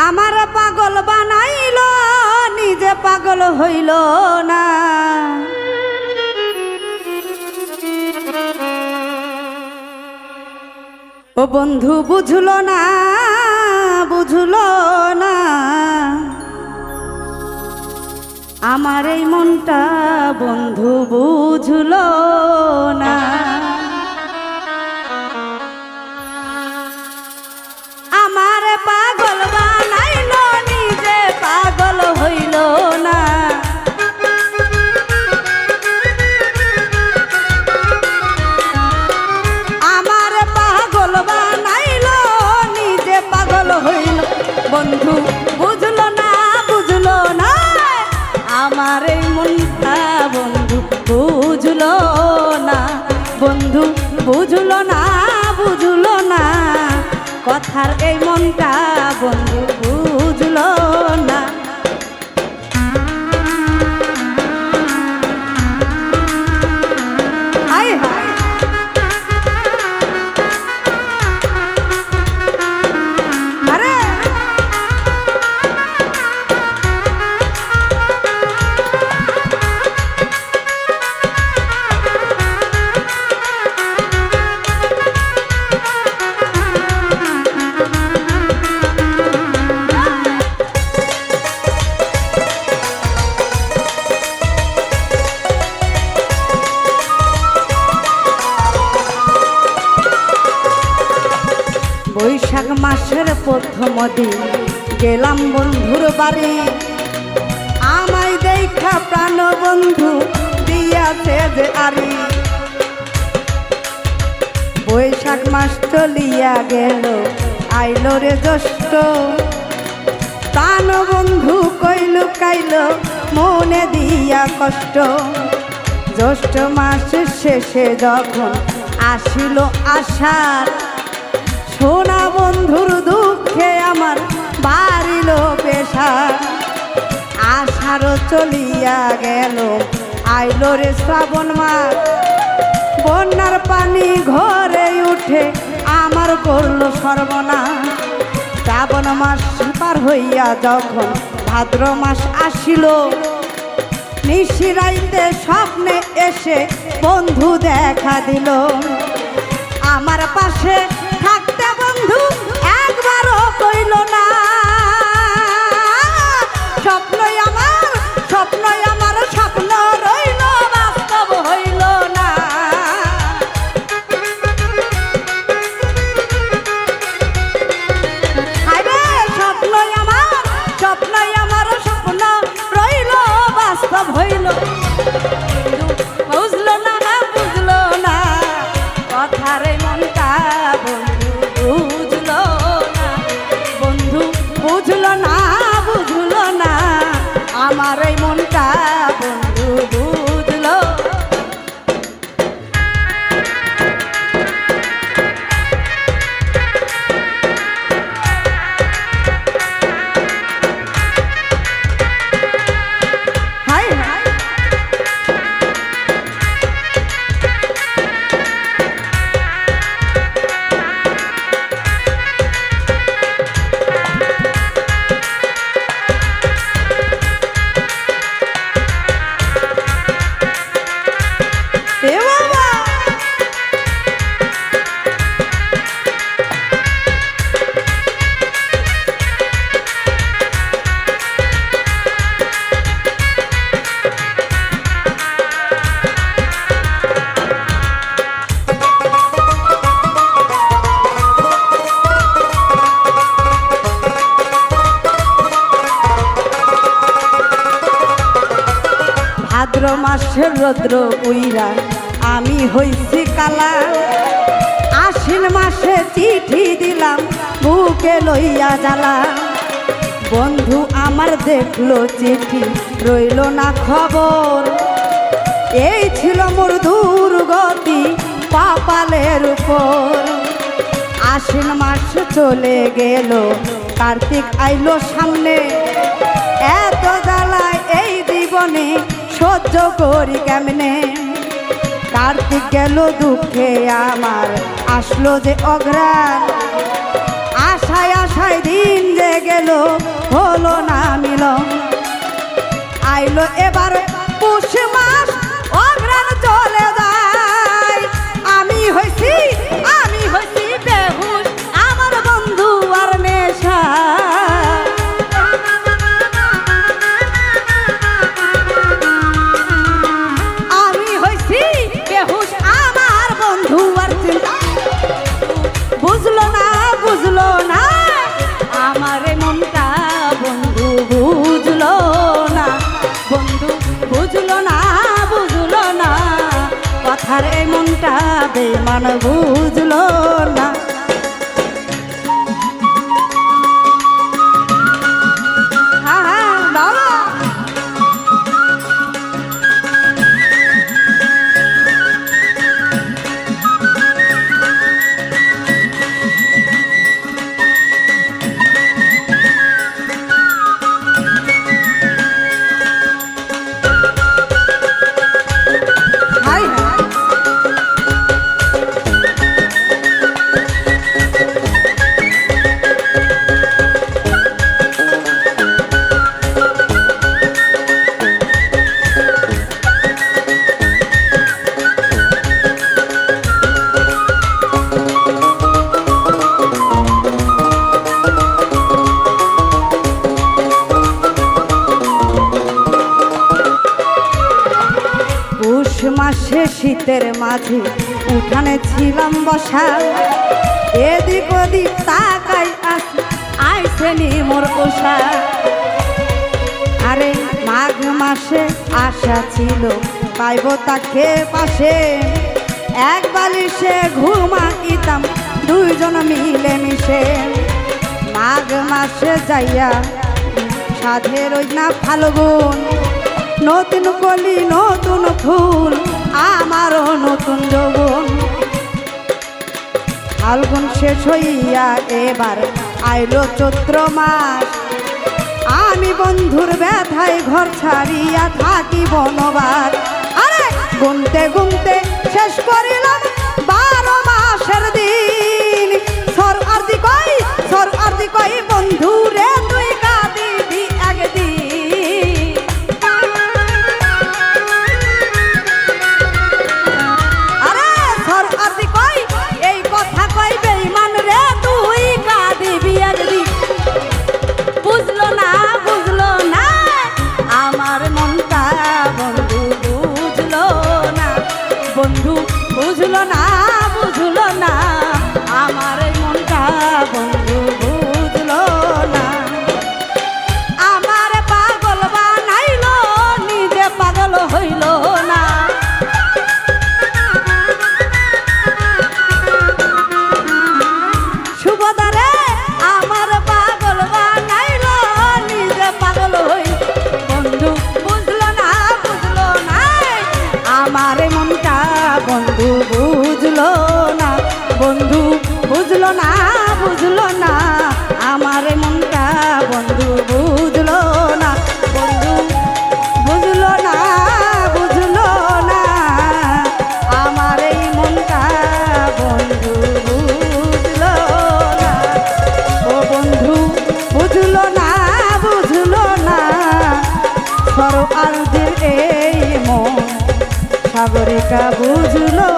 আমার পাগল বানাইল নিজে পাগল হইল না। ও বন্ধু বুঝলো না বুঝলো না আমার এই মনটা বন্ধু বুঝলো না। আমার পাগল বানাইল নিজে পাগল হইল না। আমার পাগল বানাইল নিজে পাগল হইল বন্ধু বুঝলো না বুঝলো না আমার এই মনটা বন্ধু বুঝলো না। বন্ধু বুঝলো না বুঝলো না কথার এই মনটা বন্ধু বুঝলো না। হায় হায় আরে বৈশাখ মাসের প্রথম দিন গেলাম বন্ধুর বাড়ি। আমায় দেখা প্রাণ বন্ধু দিয়াছে যে আরি। বৈশাখ মাস চলিয়া গেল আইল রে জ্যৈষ্ঠ। প্রাণ বন্ধু কইল কাইল মনে দিয়া কষ্ট। জ্যৈষ্ঠ মাসের শেষে যখন আসিল আষাঢ় সোনা বন্ধুর দুঃখে আমার বাড়িল পেশা। আষাঢ় চলিয়া গেল আইল রে শ্রাবণ মাস। বন্যার পানি ঘরে উঠে আমার করল সর্বনাশ। শ্রাবণ মাস পার হইয়া যখন ভাদ্র মাস আসিল নিশিরাইতে স্বপ্নে এসে বন্ধু দেখা দিল। আমার পাশে থাকতে বন্ধু একবারও কইল না। স্বপ্নই আমার স্বপ্ন রইল বাস্তব হইল না। আরে স্বপ্নই আমার স্বপ্ন রইল বাস্তব হইল। বুঝলো না বুঝলো না কথার মনটা বন্ধু বুঝলো না। বন্ধু বুঝলো না বুঝলো না আমার এই মনটা বন্ধু বুঝলো। হায় হায় ভাদ্র মাসের রৌদ্র পুইরা আমি হইছি কালা। আশ্বিন মাসে চিঠি দিলাম বুকে লইয়া জ্বালা। বন্ধু আমার দেখলো চিঠি রইল না খবর। এই ছিল মোর দুর্গতি কপালের উপর। আশ্বিন মাস চলে গেল কার্তিক আইলো সামনে। এত জ্বালায় এই জীবনে সহ্য করি কেমনে। কার্তিক গেল দুঃখে আমার আসলো যে অঘ্রাণ। আশায় আশায় দিন জেগে এলো হলো না মিলন। আইলো এবার পুষ মাস অঘ্রাণ চলে যায়, আমি হইছি বেহুশ আমার বন্ধু আর নেশা। আমি হইছি বেহুশ আমার বন্ধু আর চিন্তা বুঝলো না আমার মনটা বন্ধু বুঝলো না, বন্ধু বুঝলো না কথার এই মনটা বেমান বুঝলো না। মাসে শীতের মাঝে উঠানে ছিলাম বসা, এদিক ওদিক তাকাই আইসে নি মোর পোষা। আরে মাঘ মাসে আশা ছিল পাইব তাকে পাশে, এক বালিশে ঘুমাইতাম দুইজন মিলে মিশে। মাঘ মাসে যাইয়া সাধের ওই না ফাল্গুন, নতুন কলি নতুন ফুল আমারও নতুন যৌবন। ফাল্গুন শেষ হইয়া এবার আইলো চৈত্র মাস, আমি বন্ধুর ব্যথায় ঘর ছাড়িয়া থাকি বনবাস। আরে গুনতে গুনতে শেষ করিলাম 12 মাসের দিন, সর আরদি কই বন্ধু রে তুই কাঁদিবি একদিন। বন্ধু বুঝলো না আমার মনটা বন্ধু বুঝলো না। আমার পাগল বানাইলো নিজে পাগল হইল না। সুভদ্রে আমার পাগল বানাইলো নিজে পাগল হইল। বন্ধু বুঝলো না আমার মনটা বন্ধু বুঝলো না, বন্ধু বুঝলো না আমার মনটা বন্ধু বুঝলো না, বন্ধু বুঝলো না আমার এই মনটা বন্ধু বুঝলো না। ও বন্ধু বুঝলো না সর আরদির এই মন সাগরিকা বুঝলো।